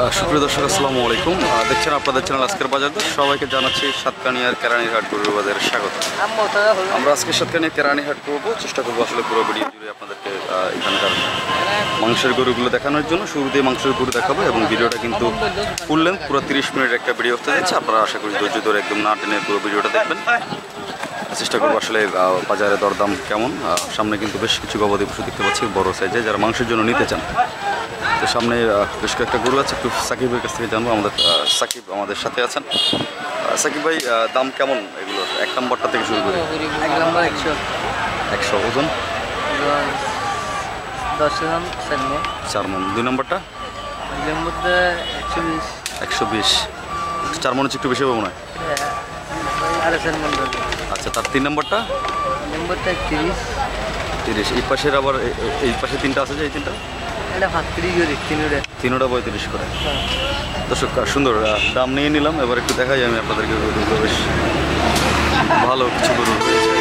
সুপ্রিয় দর্শক আসসালামু আলাইকুম। দেখছেন আপনাদের চ্যানেল আজকের বাজার দর। সবাইকে জানাচ্ছি সাতকানিয়ার কেরানীহাট গরুর বাজারের স্বাগত। আমরা আজকে সাতকানিয়া কেরানীহাট করবো, চেষ্টা করবো আসলে পুরো ভিডিও জুড়ে আপনাদেরকে এখানকার মাংসের গরুগুলো দেখানোর জন্য। শুরুতেই মাংসের গরু দেখাবো এবং ভিডিওটা কিন্তু ফুল লেন্থ পুরো 30 মিনিট একটা ভিডিও হতে যাচ্ছে। আপনারা আশা করি ধৈর্য ধরে একদম না টেনে পুরো ভিডিওটা দেখবেন। চেষ্টা করবো আসলে বাজারে দরদাম কেমন। সামনে কিন্তু বেশ কিছু গবাদি পশু দেখতে পাচ্ছি বড় সাইজে, যারা মাংসের জন্য নিতে চান। তো সামনে বেশ কয়েকটা গরু আছে, একটু সাকিবের কাছ থেকে জানবো। সাকিব আমাদের সাথে আছেন। সাকিব ভাই, দাম কেমন এগুলোর? 1 নম্বরটা থেকে শুরু করি। 1 নম্বর 100 ওজন 10 মণ 4 মণ। 2 নম্বরটা 120। 4 মণ একটু বেশি পাবো না। আচ্ছা, তার 3 নম্বরটা 30। এই পাশের আবার এই পাশে 3টা আছে, যে এই 3টা তিনোটা 35 করে। দর্শক সুন্দর দাম নিয়ে নিলাম। এবার একটু দেখাই আমি আপনাদেরকে। বেশ ভালো কিছু গরু রয়েছে,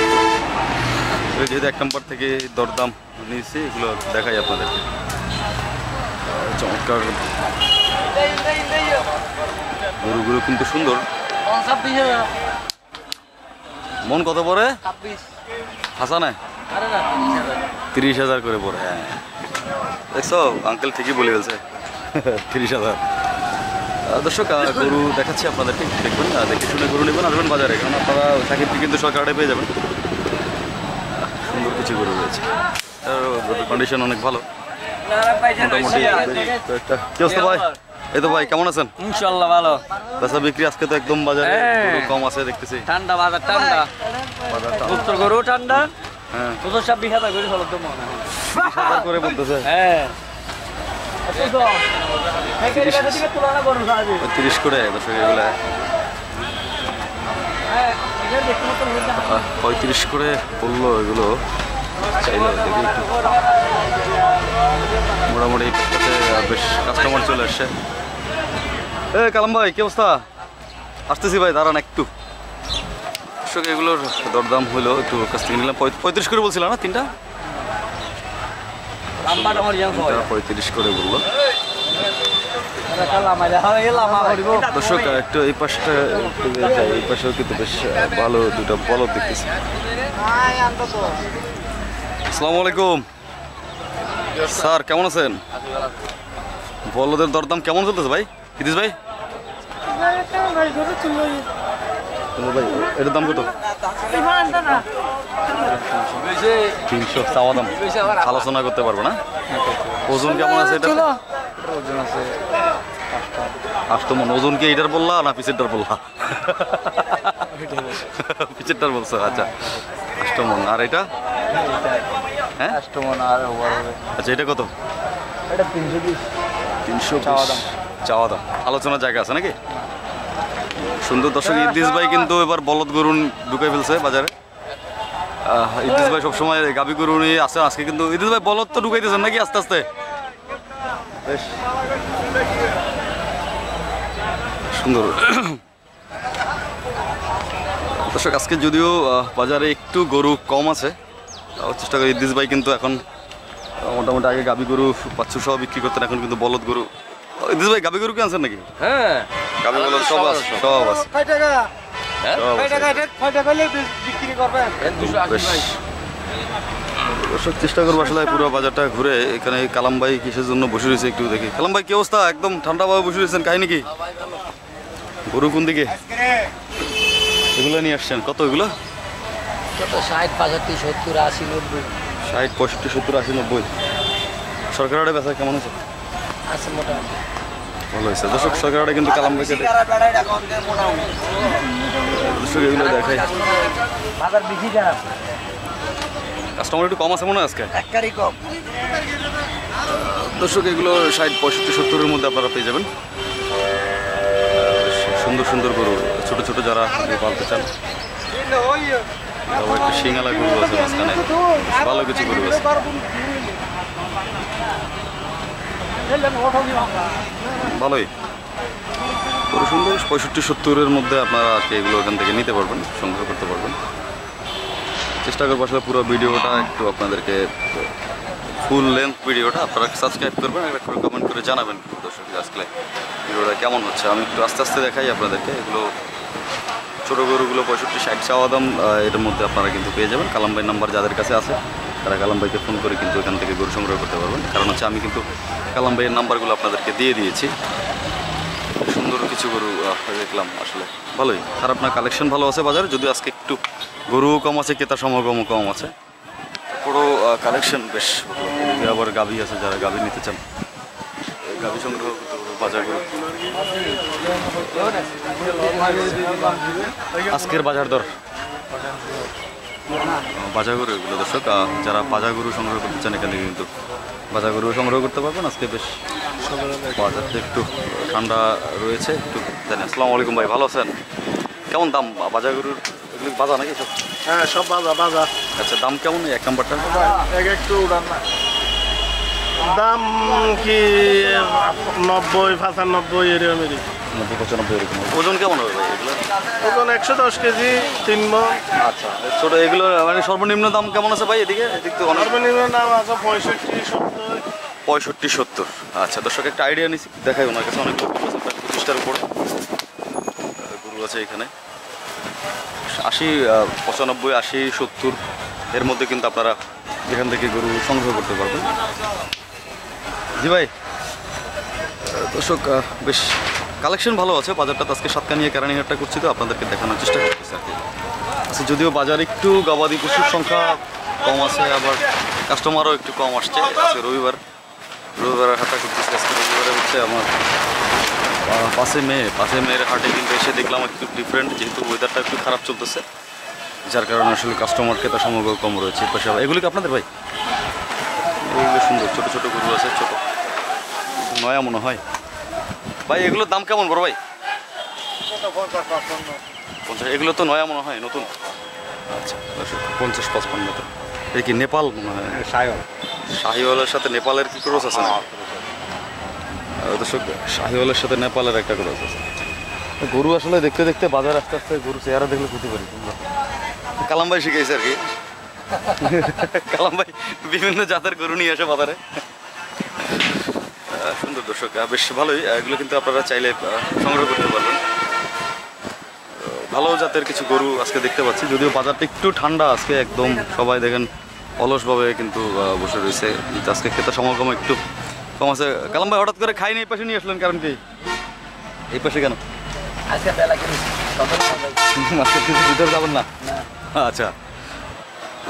যেহেতু 1 নম্বর থেকে দরদাম নিয়েছি, এগুলো দেখাই আপনাদেরকে। চমৎকার গরুগুলো কিন্তু সুন্দর। মন কত পরে হাসানে? 30,000 করে পড়ে। হ্যাঁ, দেখছো আঙ্কেল ঠিকই বলে ফেলছে, 30,000। দর্শক গরু দেখাচ্ছি আপনাদেরকে, দেখবেন, দেখে শুনে গরু নেবেন, আসবেন বাজারে, কারণ আপনারা সাকিবকে কিন্তু সরকারে পেয়ে যাবেন। সুন্দর কিছু গরু রয়েছে, কন্ডিশন অনেক ভালো মোটামুটি। কি অবস্থা ভাই? এই তো ভাই, কেমন আছেন? ইনশাআল্লাহ ভালো। বেচা বিক্রি আজকে তো একদম বাজারে কম আছে দেখতেছি। ঠান্ডা বাজার, ঠান্ডা উত্তর গরু ঠান্ডা। হ্যাঁ, 20,000 করে হলো তো মনে হয় 30,000 করে বলতেছে। হ্যাঁ, 30 করে দর্শক, এগুলো 35 করে বললো। এগুলো চাইলো দেখি একটু। মোটামুটি বেশ কাস্টমার চলে আসছে। কালাম ভাই, কি অবস্থা? আসতেছি ভাই, দাঁড়ান একটু। দর্শক এগুলোর দরদাম হলো, একটু কাছ থেকে নিলাম। 35 করে বলছিলাম না, 3টা 35 করে বললো। দর্শক একটু এই পাশটা, এই পাশেও কিন্তু বেশ ভালো 2টা বলদ দেখতেছি। আসসালামু আলাইকুম স্যার, কেমন আছেন? বলদের দরদাম কেমন চলতেছে ভাই? ইদিস ভাই, ভাই এটার দাম কত? 300 চাওয়া দাম, আলোচনা করতে পারবো না। ওজন কেমন আছে এটা? ওজন আছে 8 মণ। ওজন কি এটার বললা না পিছেরটার বললা? পিছেরটার বলছো। আচ্ছা, 8 মণ। আর এটা? হ্যাঁ, 8 মণ আর ওভার হবে। আচ্ছা, এটা কত? এটা 320 চাওয়া দাম। চাওয়া দাম, আলোচনার জায়গা আছে নাকি? সুন্দর। দর্শক ইদ্রিস ভাই কিন্তু এবার বলদ গরু ঢুকে ফেলছে বাজারে। ইদ্রিস ভাই সবসময় গাভী গরু নিয়ে আসে, আজকে কিন্তু ইদ্রিস ভাই বলদ তো ঢুকাইতেছেন নাকি আস্তে আস্তে? বেশ সুন্দর। দর্শক আজকে যদিও বাজারে একটু গরু কম আছে, চেষ্টা করি। ইদ্রিস ভাই কিন্তু এখন মোটামুটি আগে গাভী গরু বাচ্চু সহ বিক্রি করতেন, এখন কিন্তু বলদ গরু। ইদ্রিস ভাই গাভী গরু কি আনছেন নাকি? হ্যাঁ, গাভী বলদ সব আছে, সব আছে। দর্শক চেষ্টা করবো আসলে পুরো বাজারটা ঘুরে। এখানে কালাম ভাই কিসের জন্য বসে রয়েছে একটু দেখি। কালাম ভাই, কি অবস্থা? একদম ঠান্ডাভাবে বসে রয়েছেন, কাহিনি কি? গরু কোন দিকে এগুলো নিয়ে আসছেন? কত এগুলো? 60, 65, 70, 80, 90। 60, 65, 70, 80, 90। সরকারের আড়ে বেচা কেমন হয়েছে? আছে মোটামুটি ভালো হয়েছে। দর্শক সরকারের আড়ে কিন্তু কালাম ভাইকে দর্শক এগুলো দেখাই। বাজার বেশি যায়, কাস্টমার একটু কম আছে মনে হয় আজকে, একবারই কম। দর্শক এগুলো 60, 65, 70-এর মধ্যে আপনারা পেয়ে যাবেন। সুন্দর সুন্দর গরু, ছোট ছোট যারা পালতে চান। তারপর একটা শিঙালা গরু আছে মাঝখানে, ভালো কিছু গরু আছে। ভালোই গরু, সুন্দর। 65, 70-এর মধ্যে আপনারা আজকে এগুলো এখান থেকে নিতে পারবেন, সংগ্রহ করতে পারবেন। চেষ্টা করবো আসলে পুরো ভিডিওটা একটু আপনাদেরকে ফুল লেন্থ ভিডিওটা আপনারা সাবস্ক্রাইব করবেন, একটা করে কমেন্ট করে জানাবেন দর্শক আজকে ভিডিওটা কেমন হচ্ছে। আমি একটু আস্তে আস্তে দেখাই আপনাদেরকে। এগুলো ছোটো গরুগুলো 65-60 চাওয়া দাম, এর মধ্যে আপনারা কিন্তু পেয়ে যাবেন। কালাম ভাইয়ের নাম্বার যাদের কাছে আছে তারা কালাম ভাইকে ফোন করে কিন্তু এখান থেকে গরু সংগ্রহ করতে পারবেন। কারণ হচ্ছে আমি কিন্তু কালাম ভাইয়ের নাম্বারগুলো আপনাদেরকে দিয়ে দিয়েছি। সুন্দর কিছু গরু দেখলাম, আসলে ভালোই, খারাপ না, কালেকশন ভালো আছে বাজারে। যদিও আজকে একটু গরুও কম আছে, ক্রেতা সমাগমও কম আছে, পুরো কালেকশন বেশ ভালো। এদিকে আবার গাভি আছে, যারা গাভি নিতে চান গাভি সংগ্রহ করতে পারবেন। বাজার গরু আজকের বাজার দর বাজার গরু এগুলো দর্শক, যারা বাজার গরু সংগ্রহ করতে চান এখানে কিন্তু বাজার গরু সংগ্রহ করতে পারবেন। আজকে বেশ বাজারটা একটু ঠান্ডা রয়েছে, একটু জানি। আসসালামু আলাইকুম ভাই, ভালো আছেন? কেমন দাম বাজার গরুর? এগুলো বাজা নাকি সব? হ্যাঁ, সব বাজা। আচ্ছা, দাম কেমন এক নাম্বারটা? একটু উড়ান না। দাম কি 90-95 এরকমেরই। 90-95 এরকম। ওজন কেমন হবে ভাই এগুলো? ওজন 110 কেজি, 3 মণ। আচ্ছা, ছোটো এগুলো মানে সর্বনিম্ন দাম কেমন আছে ভাই এদিকে? এদিক তো অনেক। সর্বনিম্ন দাম আছে 65-70। 65-70। আচ্ছা দর্শক, একটা আইডিয়া নিচ্ছি, দেখাই ওনার কাছে অনেক গরু আছে, প্রায় 25টার উপরে গরু আছে এখানে। 80, 95, 80, 70 এর মধ্যে কিন্তু আপনারা এখান থেকে গরু সংগ্রহ করতে পারবেন। জি ভাই, দর্শক বেশ কালেকশন ভালো আছে। বাজারটা তো আজকে সাতকানিয়া কেরানীহাটটা করছি, তো আপনাদেরকে দেখানোর চেষ্টা করতেছি আর কি। আচ্ছা, যদিও বাজার একটু গবাদি পশুর সংখ্যা কম আছে, আবার কাস্টমারও একটু কম আসছে। আজকে রবিবারের হাটটা করতেছি। আজকে রবিবারে হচ্ছে আমার 5 মেয়ের হাটে কিন্তু এসে দেখলাম একটু ডিফারেন্ট, যেহেতু ওয়েদারটা একটু খারাপ চলতেছে, যার কারণে আসলে কাস্টমার ক্রেতা সমাগম কম রয়েছে। পাশে এগুলো কি আপনাদের ভাই? এগুলো সুন্দর ছোটো ছোটো গরু আছে, ছোটো নয়া মনে হয় ভাই। এগুলোর দাম কেমন বড় ভাই? 50। এগুলো তো নয়া মনে হয়, নতুন। আচ্ছা, 50-55 তো। এই কি নেপাল মনে হয়? শাহিওয়ালের সাথে নেপালের কি ক্রস আছে না? দর্শক, শাহিওয়ালের সাথে নেপালের একটা ক্রস আছে। গরু আসলে দেখতে দেখতে বাজার আস্তে আস্তে গরু চেহারা দেখলে ক্ষতি পারি। কালাম ভাই শিখাইছে আর কি। কালাম ভাই বিভিন্ন জাতের গরু নিয়ে আসে বাজারে। সুন্দর দর্শক, বেশ ভালোই। এগুলো কিন্তু আপনারা চাইলে সংগ্রহ করতে পারবেন। ভালো জাতের কিছু গরু আজকে দেখতে পাচ্ছি, যদিও বাজারটা একটু ঠান্ডা আজকে, একদম সবাই দেখেন অলসভাবে কিন্তু বসে রয়েছে। আজকে ক্রেতা সমাগম একটু কম আছে। কালাম ভাই, হঠাৎ করে খাইনি এই পাশে নিয়ে আসলেন, কারণ কি এই পাশে কেন? আজকে বেলা কিন্তু আজকে কিছু ভিতরে যাবেন না? আচ্ছা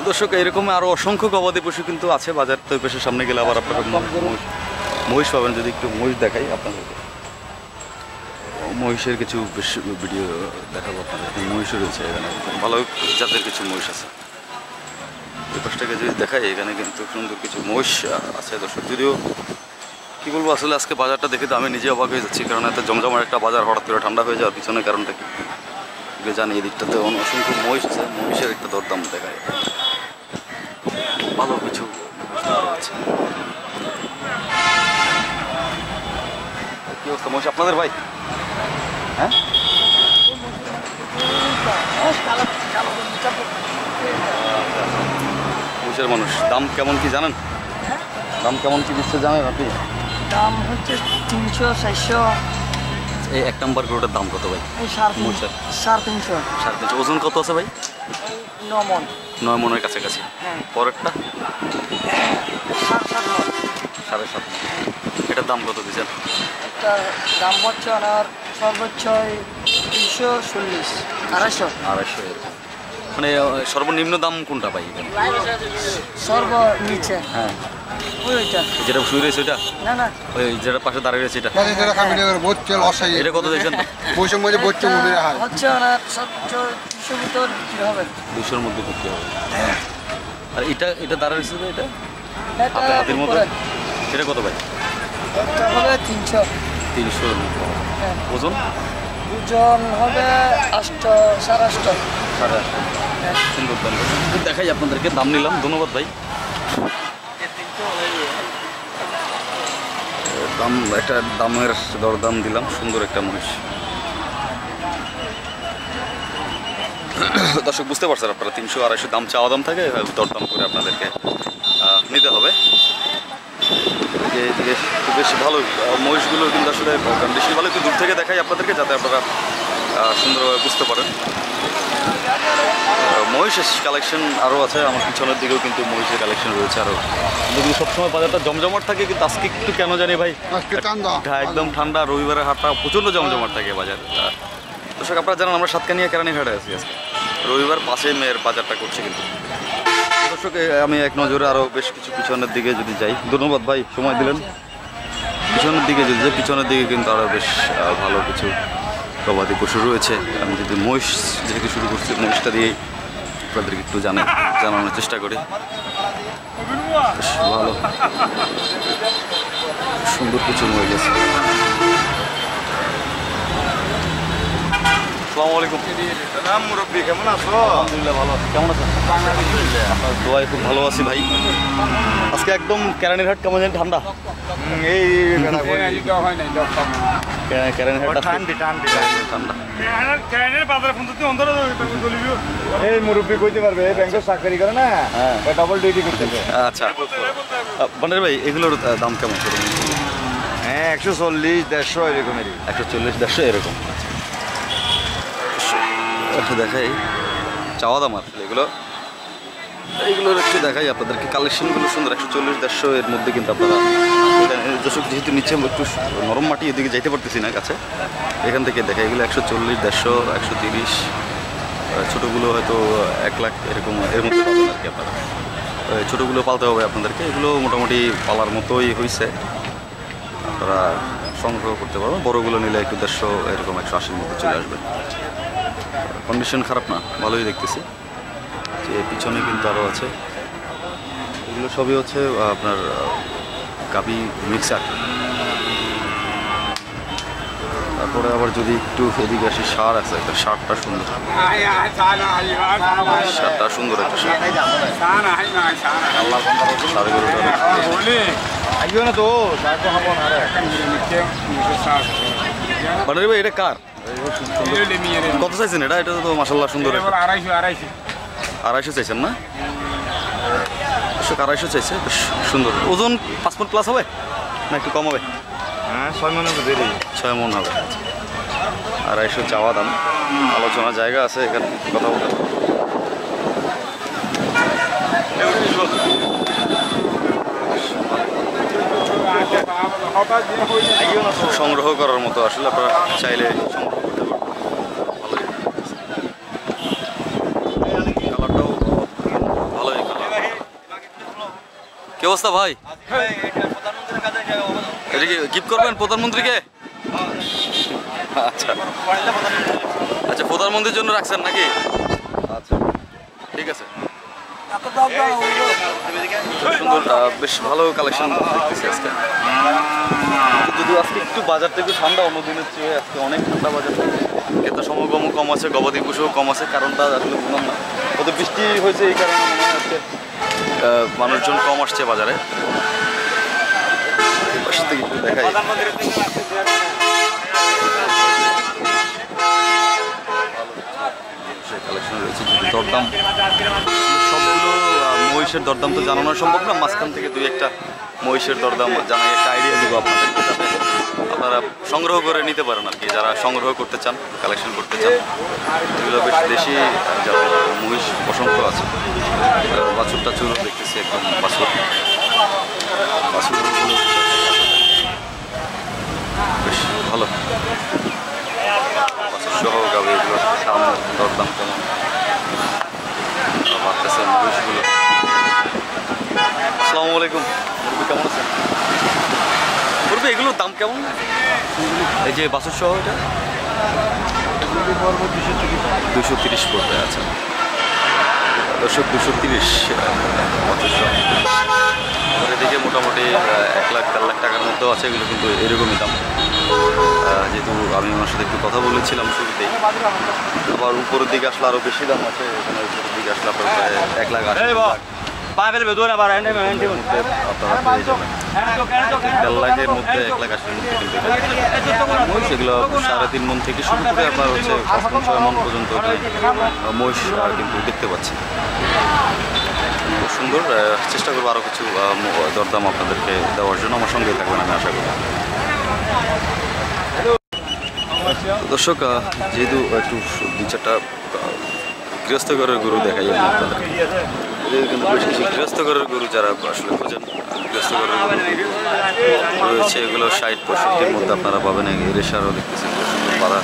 দর্শক, এরকম আরও অসংখ্য গবাদি পশু কিন্তু আছে বাজার। তো এই পাশের সামনে গেলে আবার আপনারা মহিষ পাবেন। যদি একটু মহিষ দেখাই আপনাদেরকে, মহিষের কিছু বেশ ভিডিও দেখাবো আপনাদের। মহিষও রয়েছে এখানে, ভালো জাতের কিছু মহিষ আছে। এই পাশটাকে যদি দেখাই, এখানে কিন্তু সুন্দর কিছু মহিষ আছে দর্শক। যদিও কী বলবো, আসলে আজকে বাজারটা দেখে তো আমি নিজে অবাক হয়ে যাচ্ছি, কারণ এত জমজমার একটা বাজার হঠাৎ করে ঠান্ডা হয়ে যাওয়ার পিছনে কারণটা কি জানি। এদিকটাতে অসংখ্য মহিষ আছে, মহিষের একটা দরদাম দেখায়, ভালো কিছু আছে। কি অবস্থা মহিষ আপনাদের ভাই? হ্যাঁ, মহিষের মানুষ। দাম কেমন কি জানেন? দাম কেমন কি দিচ্ছে জানেন আপনি? দাম হচ্ছে 300-400। এই এক নম্বর গরুটার দাম কত ভাই? মহিষের 350। 350। ওজন কত আছে ভাই? 9 মণ। 9 মণের কাছাকাছি। হ্যাঁ। পরেরটা 7.5 মণ। 7.5। এটার দাম কত দিচ্ছেন? একটা দাম হচ্ছে ওনার সর্বোচ্চ 240, 250। এরকম। মানে সর্বনিম্ন দাম কোনটা ভাই এখানে? সর্বনিচে হ্যাঁ, ওইটা। যেটা শুয়ে রয়েছে ওইটা? না ওই যেটা পাশে দাঁড়িয়ে রয়েছে এটা? এটা কত দিচ্ছেন? হচ্ছে ওনার সর্বোচ্চ 200 ভিতর বিক্রি হবে। 200-র মধ্যে করতে হবে। আর এটা দাঁড়িয়ে রয়েছে তো, এটা এটা হাতের মতো, উপরে। এটা কত ভাই? একটা হবে 300। 300-র মতো। হ্যাঁ। ওজন? ওজন হবে 800-850। 850। সুন্দর দাম। দেখাই আপনাদেরকে, দাম নিলাম। ধন্যবাদ ভাই। দাম একটা দামের দরদাম দিলাম, সুন্দর একটা মহিষ। দর্শক বুঝতে পারছেন আপনারা, 300-250 দাম চাওয়া দাম থাকে, দরদাম করে আপনাদেরকে নিতে হবে। এদিকে বেশ ভালো মহিষগুলো কিন্তু আসলে কন্ডিশন ভালো, একটু দূর থেকে দেখাই আপনাদেরকে যাতে আপনারা সুন্দরভাবে বুঝতে পারেন। মহিষের কালেকশন আরও আছে, আমার পিছনের দিকেও কিন্তু মহিষের কালেকশন রয়েছে আরও, কিন্তু সবসময় বাজারটা জমজমাট থাকে, কিন্তু আজকে একটু কেন জানি ভাই একদম ঠান্ডা, রবিবারের হাটটা প্রচণ্ড জমজমাট থাকে বাজার। দর্শক আপনারা জানেন আমরা সাতকানিয়া কেরানি হাটে আছি আজকে, রবিবার 5 মের বাজারটা করছে। কিন্তু দর্শক আমি এক নজরে আরও বেশ কিছু পিছনের দিকে যদি যাই, ধন্যবাদ ভাই সময় দিলেন। পিছনের দিকে যদি যাই, পিছনের দিকে কিন্তু আরও বেশ ভালো কিছু গবাদি পশু রয়েছে। আমি যদি মহিষ যেহেতু শুরু করছি, মহিষটা দিয়েই আপনাদেরকে একটু জানানোর চেষ্টা করি। বেশ ভালো সুন্দর কিছু মহিষ আছে। আসসালামু আলাইকুম। মুরব্বী কেমন আছো? আলহামদুলিল্লাহ ভালো আছি, কেমন আছেন? আপনার দোয়ায় খুব ভালো আছি ভাই। আজকে একদম কেরানির হাট কেমন জানি ঠান্ডা, এই কেরানির হাট ঠান্ডা। এই মুরব্বী কইতে পারবে, ব্যাংকের চাকরি করে না, হ্যাঁ ডাবল ডিউটি করতেছে। আচ্ছা বান্ডার ভাই এগুলোর দাম কেমন করে? হ্যাঁ 140, 150 এরকমেরই। 140, 150 এরকম। দেখাই চাওয়া দাম আসলে এইগুলোর একটু দেখাই আপনাদেরকে, কালেকশনগুলো সুন্দর। 140, 150 এর মধ্যে কিন্তু আপনারা দর্শক যেহেতু নিচে একটু নরম মাটি, এদিকে যাইতে পারতেছি না কাছে, এখান থেকে দেখা এগুলো 140, 150, 130, ছোটোগুলো হয়তো 1 লাখ এরকম এর মধ্যে পাবেন আর কি আপনারা। ছোটোগুলো পালতে হবে আপনাদেরকে, এগুলো মোটামুটি পালার মতোই হয়েছে, আপনারা সংগ্রহ করতে পারবেন। বড়োগুলো নিলে একটু 150 এরকম 180-র মধ্যে চলে আসবে। কন্ডিশন খারাপ না, ভালোই দেখতেছি। যে পিছনে কিন্তু আরও আছে, এগুলো সবই হচ্ছে আপনার গাবি মিক্সার। তারপরে আবার যদি একটু এদিকে আসি, সার আছে একটা, সারটা সুন্দর, সারটা সুন্দর একটা সার। এটা কার? কত চাইছেন এটা? এটা তো মাসাল্লাহ সুন্দর। 250 চাইছেন না? 250 চাইছে, বেশ সুন্দর। ওজন 5 মণ প্লাস হবে না একটু কম হবে? হ্যাঁ 6 মণ হবে, 6 মণ হবে। 250 চাওয়া দাম, আলোচনার জায়গা আছে এখানে, কথা বলতে সংগ্রহ করার মতো আসলে, আপনারা চাইলে সংগ্রহ করতে পারবেন। কালারটাও ভালোই। কি অবস্থা ভাই? এটা কি গিফট করবেন প্রধানমন্ত্রীকে? আচ্ছা আচ্ছা, প্রধানমন্ত্রীর জন্য রাখছেন নাকি? আচ্ছা ঠিক আছে। সুন্দর, বেশ ভালো কালেকশন দেখতেছি আজকে। যদিও আজকে একটু বাজারটা একটু ঠান্ডা, অন্য দিনের চেয়ে আজকে অনেক ঠান্ডা বাজার। ক্রেতা সমাগমও কম আছে, গবাদি পশুও কম আছে, কারণটা আসলে বললাম না, কত বৃষ্টি হয়েছে এই কারণে মনে হয় আজকে মানুষজন কম আসছে বাজারে। পাশে থেকে একটু দেখাই, কালেকশন রয়েছে। দরদাম সবগুলো মহিষের দরদাম তো জানানো সম্ভব না, মাঝখান থেকে 2-1টা মহিষের দরদাম জানাই একটা আইডিয়া দিব আপনাদেরকে, যাতে আপনারা সংগ্রহ করে নিতে পারেন আর কি, যারা সংগ্রহ করতে চান, কালেকশন করতে চান। এগুলো বেশ দেশি মহিষ অসংখ্য আছে। বাছুর টাছুর দেখতেছি, একদম বাছুর বেশ ভালো, বাছুর সহ গাবে। এগুলোর দাম দরদাম কেমন বাড়তেছে মহিষগুলো? আসসালামু আলাইকুম, কেমন আছেন? বলবে এগুলোর দাম কেমন? এই যে বাছুর সহ এটা 230 পড়বে। আচ্ছা দর্শক 230 বাছুর সহ। এদিকে মোটামুটি 1 লাখ 1.5 লাখ টাকার মধ্যেও আছে, এগুলো কিন্তু এরকমই দাম। যেহেতু আমি ওনার সাথে একটু কথা বলেছিলাম শুরুতেই, আবার উপরের দিকে আসলে আরও বেশি দাম আছে। এখানে উপরের দিকে আসলে আপনার 1 লাখ 80 লাখ আপনারা পেয়ে যাবেন। 1.5 লাখের মধ্যে 1 লাখ 80 মধ্যে কিন্তু সেগুলো 3.5 মণ থেকে শুরু করে আপনার হচ্ছে 5-6 মণ পর্যন্ত মহিষ কিন্তু দেখতে পাচ্ছি। সুন্দর। চেষ্টা করবো আরও কিছু দরদাম আপনাদেরকে দেওয়ার জন্য, আমার সঙ্গেই থাকবেন আমি আশা করি। দর্শক, যেহেতু একটু দুই চারটা গৃহস্থ ঘরের গরু দেখাই আমি আপনাদের, কিন্তু বেশ কিছু গৃহস্থ ঘরের গরু যারা আসলে খোঁজেন, গৃহস্থ ঘরের গরু রয়েছে, এগুলো 60-65-র মধ্যে আপনারা পাবেন। এরেশারও দেখতেছেন সুন্দর পাড়া,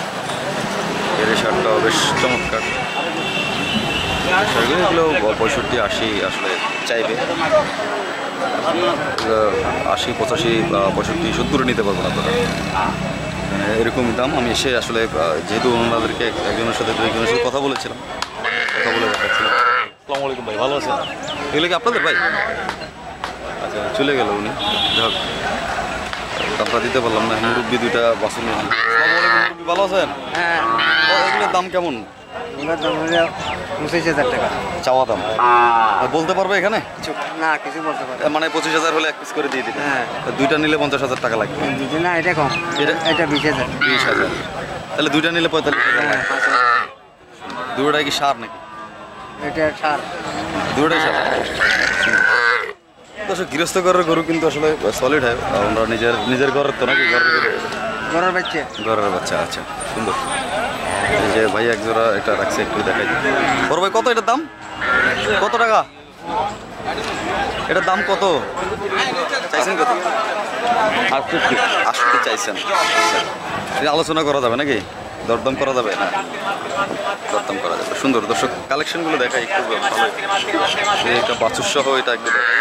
এরেশারটাও বেশ চমৎকার। এগুলো 65-80 আসলে চাইবে, 80, 85, 65, 70 নিতে পারবো না আপনারা, এরকমই দাম। আমি এসে আসলে যেহেতু ওনাদেরকে একজনের সাথে দুইজনের সাথে কথা বলেছিলাম, কথা বলে দেখাচ্ছিলাম। আসসালামু আলাইকুম ভাই, ভালো আছেন? এগুলো কি আপনাদের ভাই? আচ্ছা, চলে গেল উনি। যাক, দামটা দিতে পারলাম না। মুরব্বী দুইটা বাসন। আসসালামু আলাইকুম মুরব্বী, ভালো আছেন? হ্যাঁ, এগুলোর দাম কেমন? ওনার দাম হলো 25,000 টাকা। চাওয়া দাম বলতে পারবে এখানে? না, কিছু বলতে পারে মানে 25,000 হলে এক পিস করে দিয়ে দিবে। হ্যাঁ, দুইটা নিলে 50,000 টাকা লাগবে। না এটা কম, এটা 20,000। 20,000, তাহলে দুইটা নিলে 45,000 হ্যাঁ, লাগবে। দুটোটাই কি সার নাকি? এটা 7। দুটোটাই সার। দর্শক, গৃহস্থ ঘরের গরু কিন্তু আসলে সলিড হয়। আমরা নিজের ঘরের তো নাকি? গরুর বাচ্চা ঘরের বাচ্চা। আচ্ছা, সুন্দর। এই যে ভাই এক জোড়া এটা রাখছে, একটু দেখাই। বড় ভাই, কত এটার দাম? কত টাকা এটার দাম? কত চাইছেন? কত? 68 চাইছেন। আচ্ছা, আলোচনা করা যাবে নাকি? দরদাম করা যাবে? না, দরদাম করা যাবে। সুন্দর। দর্শক, কালেকশনগুলো দেখাই একটু ভালো। এটা বাছুর সহ, এটা একটু দেখাই।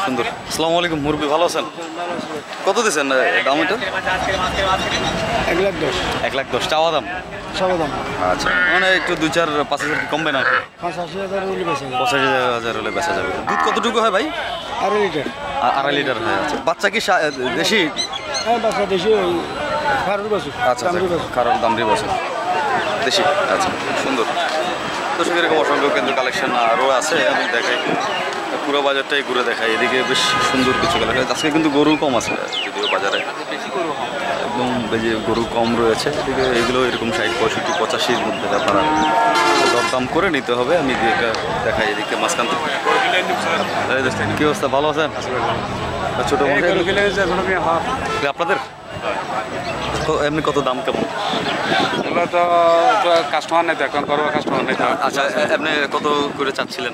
সুন্দর। আসসালামু আলাইকুম মুরব্বী, ভালো আছেন? কত দিয়েছেন দাম এটা? 1,10,000 1,10,000 চাওয়া দাম? দাম আচ্ছা, মানে একটু 2-4-5,000 কমবে না? 85,000 হলে বেশি 85,000 হলে বেচা যাবে। দুধ কতটুকু হয় ভাই? 2.5 লিটার। 2.5 লিটার হয়। আচ্ছা, বাচ্চা কি দেশি? হ্যাঁ, বাচ্চা দেশি, ওই ফারুর বাছুর। আচ্ছা, কারণ দামরি বছর দেশি। আচ্ছা, সুন্দর। দর্শক, এরকম অসংখ্য কিন্তু কালেকশন আরও আছে, আমি দেখাই। পুরো বাজারটাই ঘুরে দেখাই। এদিকে বেশ সুন্দর কিছু কালেকশন। আজকে কিন্তু গরু কম আছে যদিও বাজারে, একদম বেশি গরু কম রয়েছে। এদিকে এগুলো এরকম 60, 65, 85-র মধ্যে আপনারা দরদাম করে নিতে হবে। আমি দেখাই এদিকে মাঝখান থেকে। কি অবস্থা, ভালো আছেন? ছোটো আপনাদের এমনি কত দাম কেমন? এগুলো তো কাস্টমার নেই তো, এখন করবো কাস্টমার নেই তো। আচ্ছা, এমনি কত করে চাচ্ছিলেন?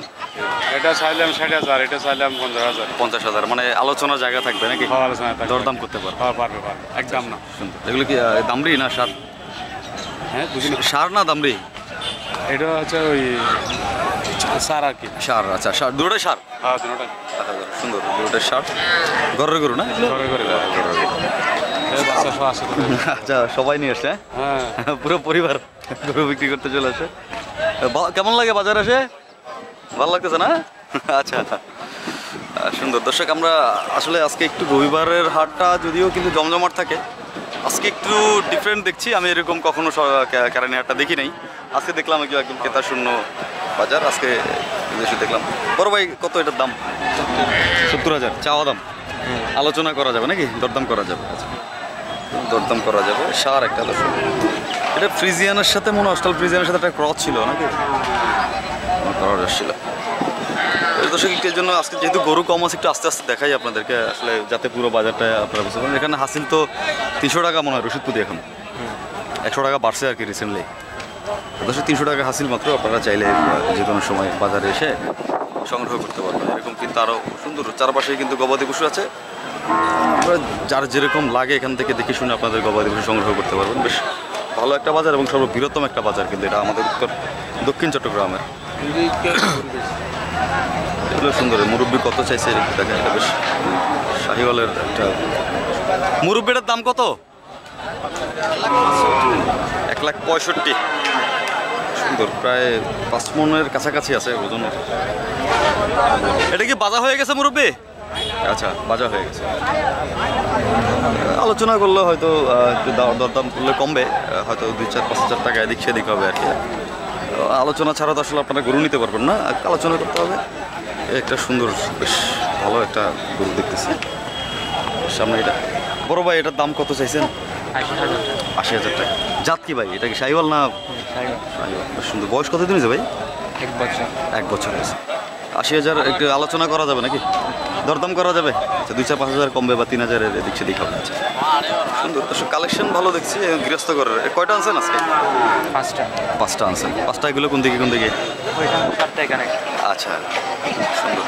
এটা চাইলাম 60,000, এটা চাইলাম 50,000। 50,000, মানে আলোচনার জায়গা থাকবে নাকি? আলোচনা থাকবে। দরদাম করতে পারবে? হ্যাঁ, পারবে। একদম না। সুন্দর। এগুলো কি দামরি না সার? হ্যাঁ, বুঝলি। সার না দামরি? এটা হচ্ছে ওই সার আর কি। সার। আচ্ছা, সার, দুটোটাই সার। হ্যাঁ, দুটোটা আচ্ছা, সুন্দর। দুটোটাই সার, ঘরের গরু না? ঘরে ঘরে বাচ্চা সব আসে তো। আচ্ছা, সবাই নিয়ে আসছে? হ্যাঁ, পুরো পরিবার গরু বিক্রি করতে চলে আসে। কেমন লাগে বাজার আসে? ভালো লাগতেছে না? আচ্ছা, সুন্দর। দর্শক, আমরা আসলে আজকে একটু রবিবারের হাটটা যদিও কিন্তু জমজমাট থাকে, আজকে একটু ডিফারেন্ট দেখছি। আমি এরকম কখনো কেরানি হাটটা দেখি নাই। আজকে দেখলাম একদম ক্রেতা শূন্য বাজার। আজকে এসে দেখলাম। বড় ভাই, কত এটার দাম? 70,000 চাওয়া দাম? আলোচনা করা যাবে নাকি? দরদাম করা যাবে? আচ্ছা, দরদাম করা যাবে। সার একটা দর্শক, এটা ফ্রিজিয়ানের সাথে মনে হয়, অস্ট্রাল ফ্রিজিয়ানের সাথে একটা ক্রস ছিল নাকি? ক্রস ছিল। দর্শক, একটুর জন্য আজকে যেহেতু গরু কম আছে, একটু আস্তে আস্তে দেখাই আপনাদেরকে আসলে, যাতে পুরো বাজারটা আপনারা বুঝতে পারেন। এখানে হাসিল তো 300 টাকা মনে হয় রশিদপুরি, এখন 100 টাকা বাড়ছে আর কি রিসেন্টলি। দর্শক, 300 টাকা হাসিল মাত্র। আপনারা চাইলে যে কোনো সময় বাজারে এসে সংগ্রহ করতে পারবেন। এরকম কিন্তু আরও সুন্দর চারপাশে কিন্তু গবাদি পশু আছে। আপনারা যার যেরকম লাগে এখান থেকে দেখে শুনে আপনাদের গবাদি পশু সংগ্রহ করতে পারবেন। বেশ ভালো একটা বাজার এবং সর্ববৃহত্তম একটা বাজার কিন্তু এটা আমাদের দক্ষিণ চট্টগ্রামের। এগুলো সুন্দর। মুরব্বি কত চাইছে একটু দেখেন। এটা বেশ শাহিওয়ালের একটা। মুরব্বিটার দাম কত? 1,65,000। সুন্দর, প্রায় 5 মনের কাছাকাছি আছে ওজন। এটা কি বাজা হয়ে গেছে মুরব্বি? আচ্ছা, বাজা হয়ে গেছে। আলোচনা করলে হয়তো একটু দরদাম করলে কমবে, হয়তো 2-4-5,000 টাকা এদিক সেদিক হবে আর কি। আলোচনা ছাড়া তো আসলে আপনারা গরু নিতে পারবেন না, আলোচনা করতে হবে। একটা সুন্দর, বেশ ভালো একটা গরু দেখতেছি সামনে। এটা বড় ভাই, এটার দাম কত চাইছেন? 80,000 টাকা। জাত কি ভাই? এটা কি শাহিওয়াল না? শাহিওয়াল। সুন্দর। বয়স কতদিন হয়েছে ভাই? 1 বছর। 1 বছর হয়েছে। 80,000 একটু আলোচনা করা যাবে নাকি? দরদাম করা যাবে? আচ্ছা 2-4-5,000 কমবে বা 3,000 এদিক সেদিক হবে। আচ্ছা সুন্দর দর্শক, কালেকশন ভালো দেখছি গৃহস্থ ঘরের। কয়টা আনছেন আজকে? 5টা আনছেন। 5টা এগুলো কোন দিকে কোন দিকে? আচ্ছা সুন্দর,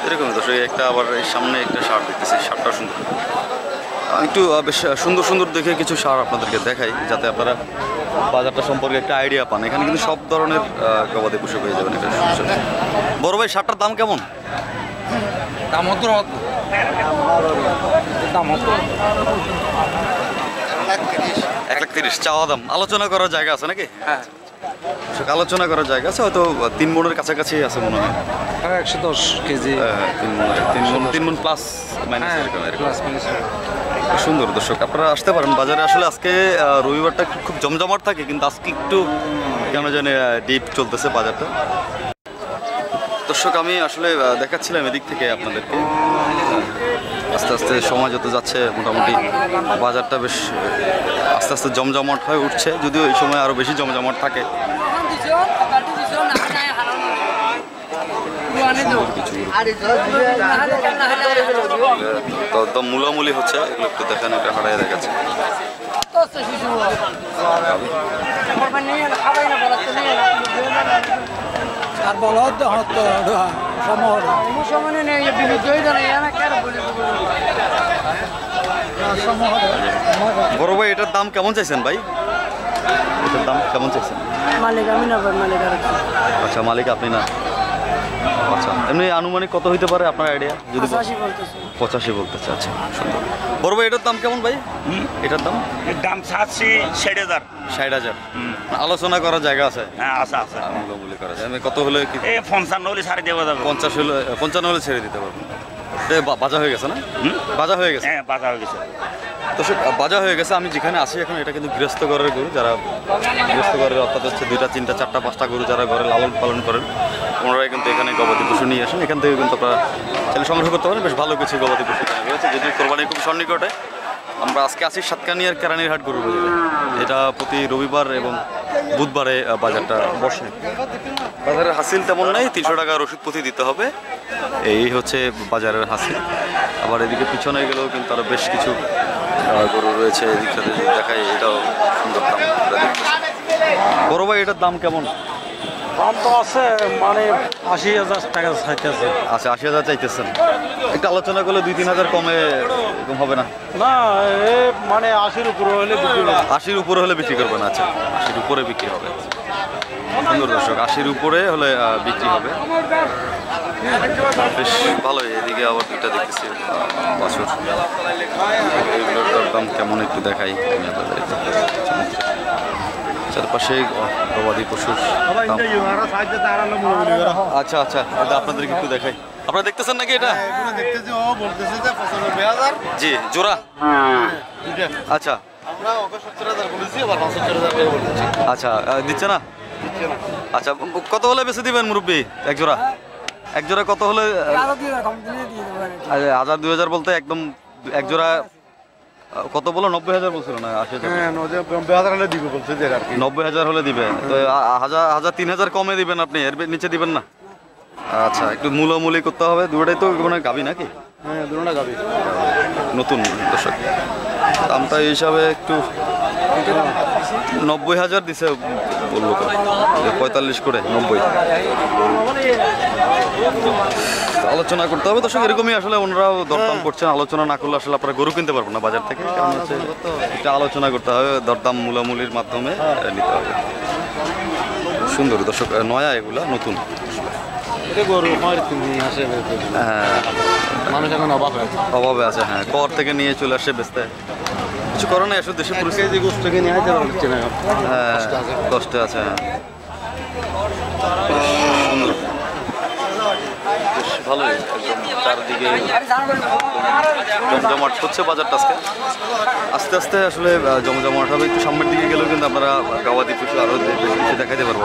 এরকম দর্শক একটা আবার এই সামনে একটা সার দেখতেছি, সারটা সুন্দর। একটু বেশ সুন্দর সুন্দর দেখে কিছু সার আপনাদেরকে দেখাই যাতে আপনারা বাজারটা সম্পর্কে একটা আইডিয়া পান। এখানে কিন্তু সব ধরনের গবাদি পশু পেয়ে যাবেন। এটা বড় ভাই, সারটার দাম কেমন? দাম হতো দাম হতো 1,30,000 চাওয়া দাম। আলোচনা করার জায়গা আছে নাকি? হ্যাঁ আলোচনা করার জায়গা আছে, হয়তো 3 মনের কাছাকাছি আছে মনে হয়। 110 কেজি। 3 মন প্লাস মাইনাস এরকম। সুন্দর দর্শক, আপনারা আসতে পারেন বাজারে। আসলে আজকে রবিবারটা খুব জমজমাট থাকে, কিন্তু আজকে একটু কেন জানি ডিপ চলতেছে বাজারটা। দর্শক আমি আসলে দেখাচ্ছিলাম এদিক থেকে আপনাদেরকে, আস্তে আস্তে সময় যত যাচ্ছে মোটামুটি বাজারটা বেশ আস্তে আস্তে জমজমাট হয়ে উঠছে, যদিও এই সময় আরও বেশি জমজমাট থাকে। একদম মূলামূলি হচ্ছে, এগুলো একটু দেখেন, এটা হারাই দেখাচ্ছে। আর বলদ হতো বড় ভাই, এটার দাম কেমন চাইছেন ভাই? এটার দাম কেমন চাইছেন? মালিক আমি না, মালিক আর আচ্ছা মালিক আপনি না। আচ্ছা এমনি আনুমানিক কত হইতে পারে আপনার আইডিয়া? যদি 85 বলতেছে। আচ্ছা সুন্দর। বড় ভাই, এটার দাম কেমন ভাই? এটার দাম দাম 60,000। 60,000 আলোচনা করার জায়গা আছে? হ্যাঁ আছে আছে। মূল্য করা যায়। আমি কত হলে কি? 55 হলে ছাড়ে দেওয়া যাবে। 55 হলে ছেড়ে দিতে পারবো। এটা বাজা হয়ে গেছে না? বাজা হয়ে গেছে। হ্যাঁ বাজা হয়ে গেছে। তো সে বাজা হয়ে গেছে। আমি যেখানে আছি এখন, এটা কিন্তু গৃহস্থ ঘরের গরু। যারা গৃহস্থ ঘরের অর্থাৎ হচ্ছে 2টা 3টা 4টা 5টা গরু যারা ঘরে লালন পালন করেন, ওনারাই কিন্তু এখানে গবাদি পশু নিয়ে আসেন। এখান থেকে কিন্তু আপনারা চাইলে সংগ্রহ করতে পারেন। বেশ ভালো কিছু গবাদি পশু এখানে রয়েছে, যদি কোরবানির খুব সন্নিকটে। আমরা আজকে আছি সাতকানিয়ার কেরানীর হাট গরুর বাজারে। এটা প্রতি রবিবার এবং বুধবারে বাজারটা বসে। বাজারের হাসিল তেমন নেই, 300 টাকা রসিদ প্রতি দিতে হবে, এই হচ্ছে বাজারের হাসিল। আবার এদিকে পিছনে গেলেও কিন্তু আরও বেশ কিছু গরু রয়েছে। এদিকটাতে যদি দেখাই, এটাও সুন্দর দাম। বড় ভাই, এটার দাম কেমন? দাম তো আছে, মানে 80,000 টাকা চাইতেছে। আচ্ছা 80,000 চাইতেছেন। একটু আলোচনা করলে 2-3 কমে এরকম হবে না? না এ মানে 80-র উপরে হলে বিক্রি হবে। 80-র উপরে হলে বিক্রি করবেন? আচ্ছা 80-র উপরে বিক্রি হবে। সুন্দর দর্শক, 80-র উপরে হলে বিক্রি হবে। বেশ ভালোই। এদিকে আবার 2টা দেখতেছি বছর, এগুলোর দাম কেমন একটু দেখাই আমি আপনাদের। চারপাশে গবাদি পশুর দাম। আচ্ছা আচ্ছা, এটা আপনাদেরকে একটু দেখাই। আপনারা দেখতেছেন নাকি এটা? জি জোড়া। আচ্ছা আচ্ছা, দিচ্ছে না? আচ্ছা কত হলে বেশি দিবেন মুরব্বী? এক জোড়া কত হলে? 1,000-2,000 বলতে একদম এক জোড়া কত বলো? 90,000 বলছিল না? 80,000? 90,000 হলে দিব বলছে যে আর কি। 90,000 হলে দিবে তো 1,000-3,000 কমে দিবেন আপনি, এর নিচে দিবেন না? আচ্ছা একটু মূলামূলি করতে হবে। দুটোটাই তো মানে গাবি নাকি? হ্যাঁ দুটোটা গাবি। নতুন দর্শক, দামটা এই হিসাবে একটু 90,000 দিছে বললো তো, 45 করে 90। আলোচনা করতে হবে দর্শক, এরকমই আসলে ওনারাও দরদাম করছেন। আলোচনা না করলে আসলে আপনারা গরু কিনতে পারবেন না বাজার থেকে, কারণ হচ্ছে এটা আলোচনা করতে হবে, দরদাম মূলামূলির মাধ্যমে নিতে হবে। সুন্দর দর্শক, নয়া এগুলা নতুন। হ্যাঁ মানুষ এখন অভাবে আছে। হ্যাঁ কর থেকে নিয়ে চলে আসে বেচতে, কিছু করে না। আসলে দেশের পরিস্থিতি গোষ্ঠ থেকে নিয়ে যেতে পারছে না। হ্যাঁ কষ্টে আছে। হ্যাঁ সুন্দর, বেশ ভালোই। একদম চারদিকে জমজমাট হচ্ছে বাজারটা আজকে। আস্তে আস্তে আসলে জমজমাট হবে। একটু সামনের দিকে গেলেও কিন্তু আমরা গবাদি পশু আরও বেশ কিছু দেখাতে পারবো।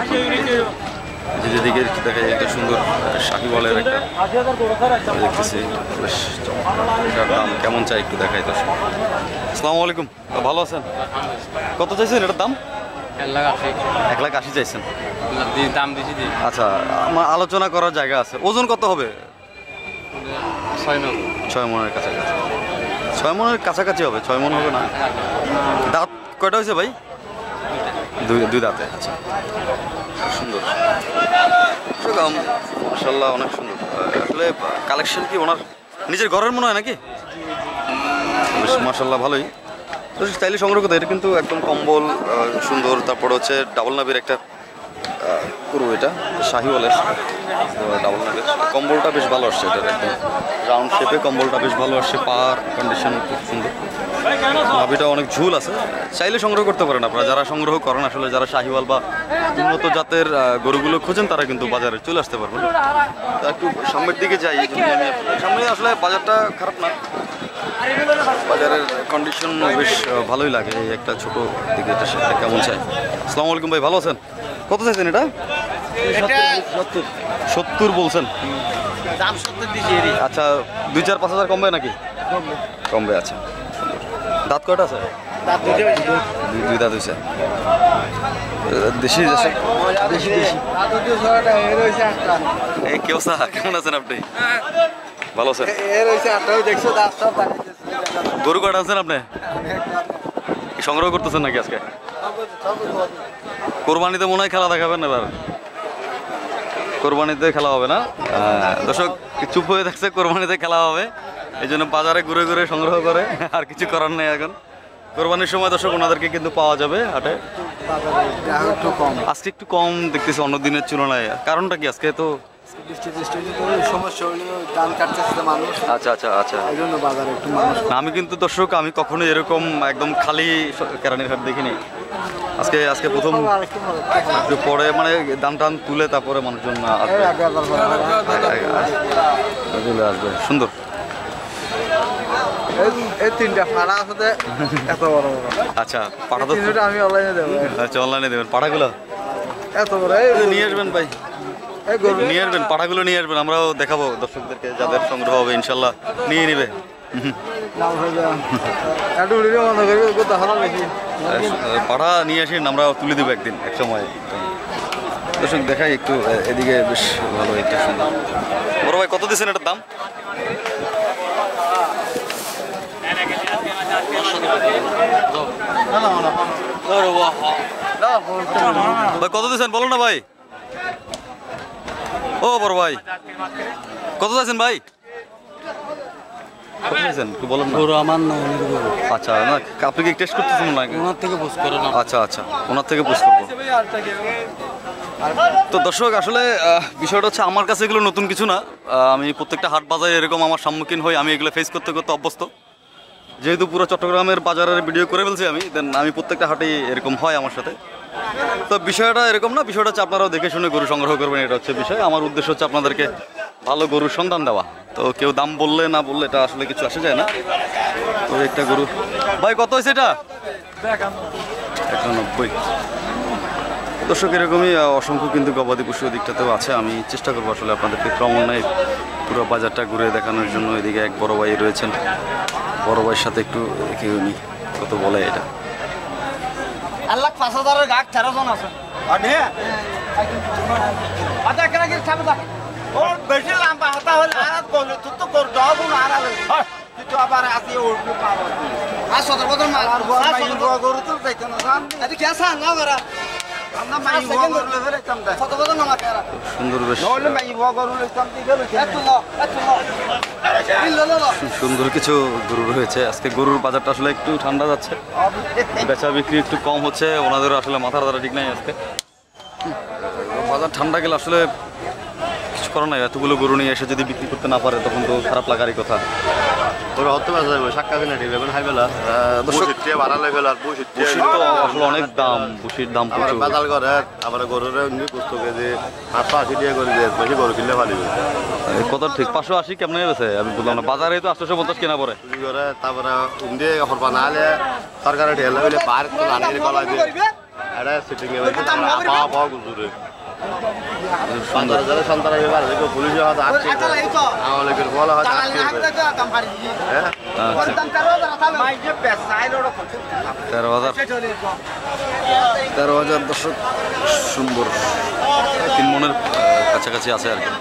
যেদিকে দেখা যায় একটা সুন্দর শাহিওয়ালের একটা দেখতেছি, বেশ এটার দাম কেমন চাই একটু দেখাই। দর্শক আসসালামু আলাইকুম, ভালো আছেন? কত চাইছেন এটার দাম? 1,80,000 চাইছেন? দাম বেশি দিই আচ্ছা, আমার আলোচনা করার জায়গা আছে। ওজন কত হবে? 6 মনের কাছাকাছি। 6 মনের কাছাকাছি হবে, 6 মন হবে না। দাঁত কয়টা হয়েছে ভাই? দুই দাঁতে। আচ্ছা, সুন্দর, মাশাআল্লাহ, অনেক সুন্দর। আসলে কালেকশন কি ওনার নিজের ঘরের মনে হয় নাকি? বেশ মাশাআল্লাহ, ভালোই। তো চাইলে সংগ্রহ করতে। এটা কিন্তু একদম কম্বল সুন্দর। তারপর হচ্ছে ডাবল নাবির একটা গরু, এটা শাহিওয়ালের ডাবল নাবির। কম্বলটা বেশ ভালো আসছে, এটার একদম রাউন্ড শেপে কম্বলটা বেশ ভালো আসছে। পার কন্ডিশন খুব সুন্দর, নাভিটা অনেক ঝুল আছে। চাইলে সংগ্রহ করতে পারেন আপনারা, যারা সংগ্রহ করেন আসলে, যারা শাহিওয়াল বা উন্নত জাতের গরুগুলো খোঁজেন তারা কিন্তু বাজারে চলে আসতে পারবেন। তা একটু সামনের দিকে যাই। সামনে আসলে বাজারটা খারাপ না, বাজারের কন্ডিশন বেশ ভালোই লাগে। এই একটা ছোট দিকে এটা কেমন চাই। আসসালামু আলাইকুম ভাই, ভালো আছেন? কত চাইছেন এটা? 70 বলছেন? আচ্ছা, 2-4-5 হাজার কমবে নাকি? কমবে। আচ্ছা, দাঁত কয়টা আছে? দুই দাঁত হয়েছে। দেশি এই কি অবস্থা? কেমন আছেন আপনি? ভালো আছেন? গরু কয়টা আছেন আপনি? সংগ্রহ করতেছেন নাকি আজকে? কোরবানিতে মনে হয় খেলা দেখাবেন এবার? কোরবানিতে খেলা হবে না? দর্শক চুপ হয়ে থাকছে, কোরবানিতে খেলা হবে, এই জন্য বাজারে ঘুরে ঘুরে সংগ্রহ করে। আর কিছু করার নেই এখন। কোরবানির সময় দর্শক ওনাদেরকে কিন্তু পাওয়া যাবে হাটে। আজকে একটু কম দেখতেছি অন্য দিনের তুলনায়। কারণটা কি? আজকে তো আচ্ছা আচ্ছা আচ্ছা। আমি কিন্তু দর্শক, আমি কখনো এরকম একদম খালি কেরানীর হাট দেখিনি। আজকে প্রথম পরে মানে দাম টান তুলে তারপরে মানুষজন আসবে। সুন্দর। এই 3টা ফাড়া আছে এত বড় বড়। আচ্ছা, পাঠা তো আমি অনলাইনে দেবো। আচ্ছা, অনলাইনে দেবেন পাঠাগুলো? এত বড় নিয়ে আসবেন ভাই, নিয়ে আসবেন পাঠাগুলো, নিয়ে আসবেন। আমরাও দেখাবো দর্শকদেরকে, যাদের সংগ্রহ হবে ইনশাল্লাহ নিয়ে নিবে। পাঠা নিয়ে আসেন, আমরা তুলে দেবো একদিন, এক সময়। দর্শক দেখাই একটু এদিকে, বেশ ভালো একটা সুন্দর। বড় ভাই কত দিচ্ছেন এটার দাম? ভাই কত দিচ্ছেন বলো না ভাই? ও বড় ভাই কত চাইছেন ভাই? বলেন না। আচ্ছা, না আপনি কি টেস্ট করতেছেন না? ওনার থেকে বুঝ করে না। আচ্ছা আচ্ছা, ওনার থেকে বুঝ করবো। তো দর্শক আসলে বিষয়টা হচ্ছে, আমার কাছে এগুলো নতুন কিছু না। আমি প্রত্যেকটা হাট বাজারে এরকম আমার সম্মুখীন হই। আমি এগুলো ফেস করতে করতে অভ্যস্ত। যেহেতু পুরো চট্টগ্রামের বাজারের ভিডিও করে ফেলছি আমি প্রত্যেকটা হাটেই এরকম হয় আমার সাথে। তো বিষয়টা এরকম না, বিষয়টা হচ্ছে আপনারাও দেখে শুনে গরু সংগ্রহ করবেন, এটা হচ্ছে বিষয়। আমার উদ্দেশ্য হচ্ছে আপনাদেরকে ভালো গরুর সন্ধান দেওয়া। তো কেউ দাম বললে না বললে এটা আসলে কিছু আসে যায় না। তো একটা গরু ভাই কত হয়েছে এটা? 190। দর্শক এরকমই অসংখ্য কিন্তু গবাদি পশু দিকটাতেও আছে। আমি চেষ্টা করবো আসলে আপনাদেরকে ক্রমান্বয়ে পুরো বাজারটা ঘুরে দেখানোর জন্য। এদিকে এক বড় ভাই রয়েছেন, বড় ভাইয়ের সাথে একটু দেখে উনি কত বলে এটা। 1,05,000 গাক 13 জন আছে। বেশি লম্বা হতা হলে আর বলে তুই তো কর দাও না আর তুই আবার আসি উঠবি পাবো। আর 17 বছর মাল আর গরু তো যাইতো না জান। আরে কি আসা না গরা আমরা মাই গরু লেভেলে কাম দা 17 বছর না মারা সুন্দর। বেশ নলে মাই গরু লেছাম দি গেল এত সুন্দর কিছু গরু রয়েছে। আজকে গরুর বাজারটা আসলে একটু ঠান্ডা যাচ্ছে, বেচা বিক্রি একটু কম হচ্ছে। ওনাদেরও আসলে মাথার দ্বারা ঠিক নাই। আজকে বাজার ঠান্ডা গেলে আসলে কিছু করার নাই। এতগুলো গরু নিয়ে এসে যদি বিক্রি করতে না পারে তখন তো খারাপ লাগারই কথা। বুসির তো আসলে অনেক দাম, বুসির দাম প্রচুর। কত ঠিক 580 কেমন গেছে আমি বললাম না। বাজারে তো 850 কেনা পড়ে। তারপরে সরকারের ঠেলা হইলে পার্ক তো আনে গলা দিয়ে এটা সিটিং এ পাওয়া গুজুরে সুন্দর যারা সন্তান এবার পুলিশে হয়তো আটকে আওয়ামী লীগের বলা হয়তো আটকে আচ্ছা 13,000 দর্শক সুন্দর 3 মনের কাছাকাছি আছে আর কি।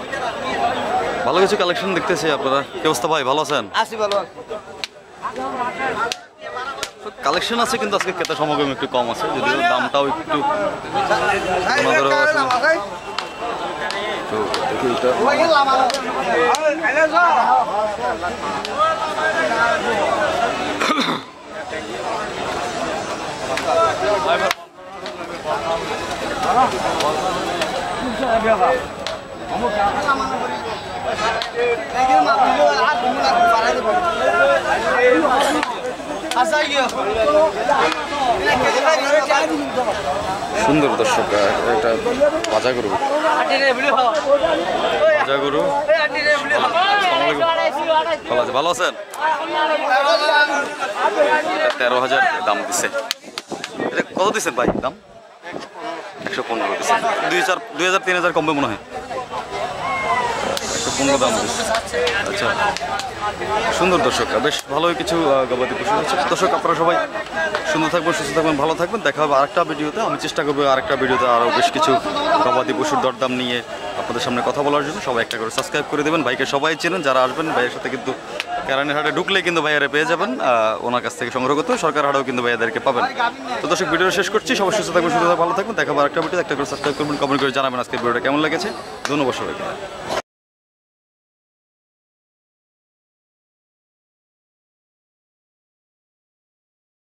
ভালো কিছু কালেকশন দেখতেছি আপনারা। কি অবস্থা ভাই, ভালো আছেন? আসি ভালো কালেকশন আছে কিন্তু আজকে ক্রেতা সমাগম একটু কম আছে, যদিও দামটাও একটু ওনাদেরও আসলে তো দেখি এটা সুন্দর দর্শক, এটা বাজা গরু, বাজা গরু। ভালো আছে, ভালো আছেন? 13,000 দাম দিচ্ছে। এটা কত দিচ্ছেন ভাই দাম? 115 দিচ্ছেন। 2,000 কমবে মনে হয়। 115 দাম দিচ্ছে। আচ্ছা, সুন্দর দর্শক, বেশ ভালোই কিছু গবাদি পশু আছে। দর্শক আপনারা সবাই সুন্দর থাকবেন, সুস্থ থাকবেন, ভালো থাকবেন। দেখা হবে আরেকটা ভিডিওতে। আমি চেষ্টা করবো আরেকটা ভিডিওতে আরও বেশ কিছু গবাদি পশুর দরদাম নিয়ে আপনাদের সামনে কথা বলার জন্য। সবাই একটা করে সাবস্ক্রাইব করে দেবেন। ভাইকে সবাই চেনেন, যারা আসবেন ভাইয়ের সাথে কিন্তু কেরানীর হাটে ঢুকলে কিন্তু ভাইয়ারে পেয়ে যাবেন। ওনার কাছ থেকে সংগ্রহ করতে সরকার হাটেও কিন্তু ভাইয়াদেরকে পাবেন। তো দর্শক ভিডিও শেষ করছি। সবাই সুস্থ থাকবেন, সুস্থ থাকবেন, ভালো থাকবেন। দেখা হবে আরেকটা ভিডিও। একটা করে সাবস্ক্রাইব করবেন, কমেন্ট করে জানাবেন আজকের ভিডিওটা কেমন লেগেছে। ধন্যবাদ সবাইকে।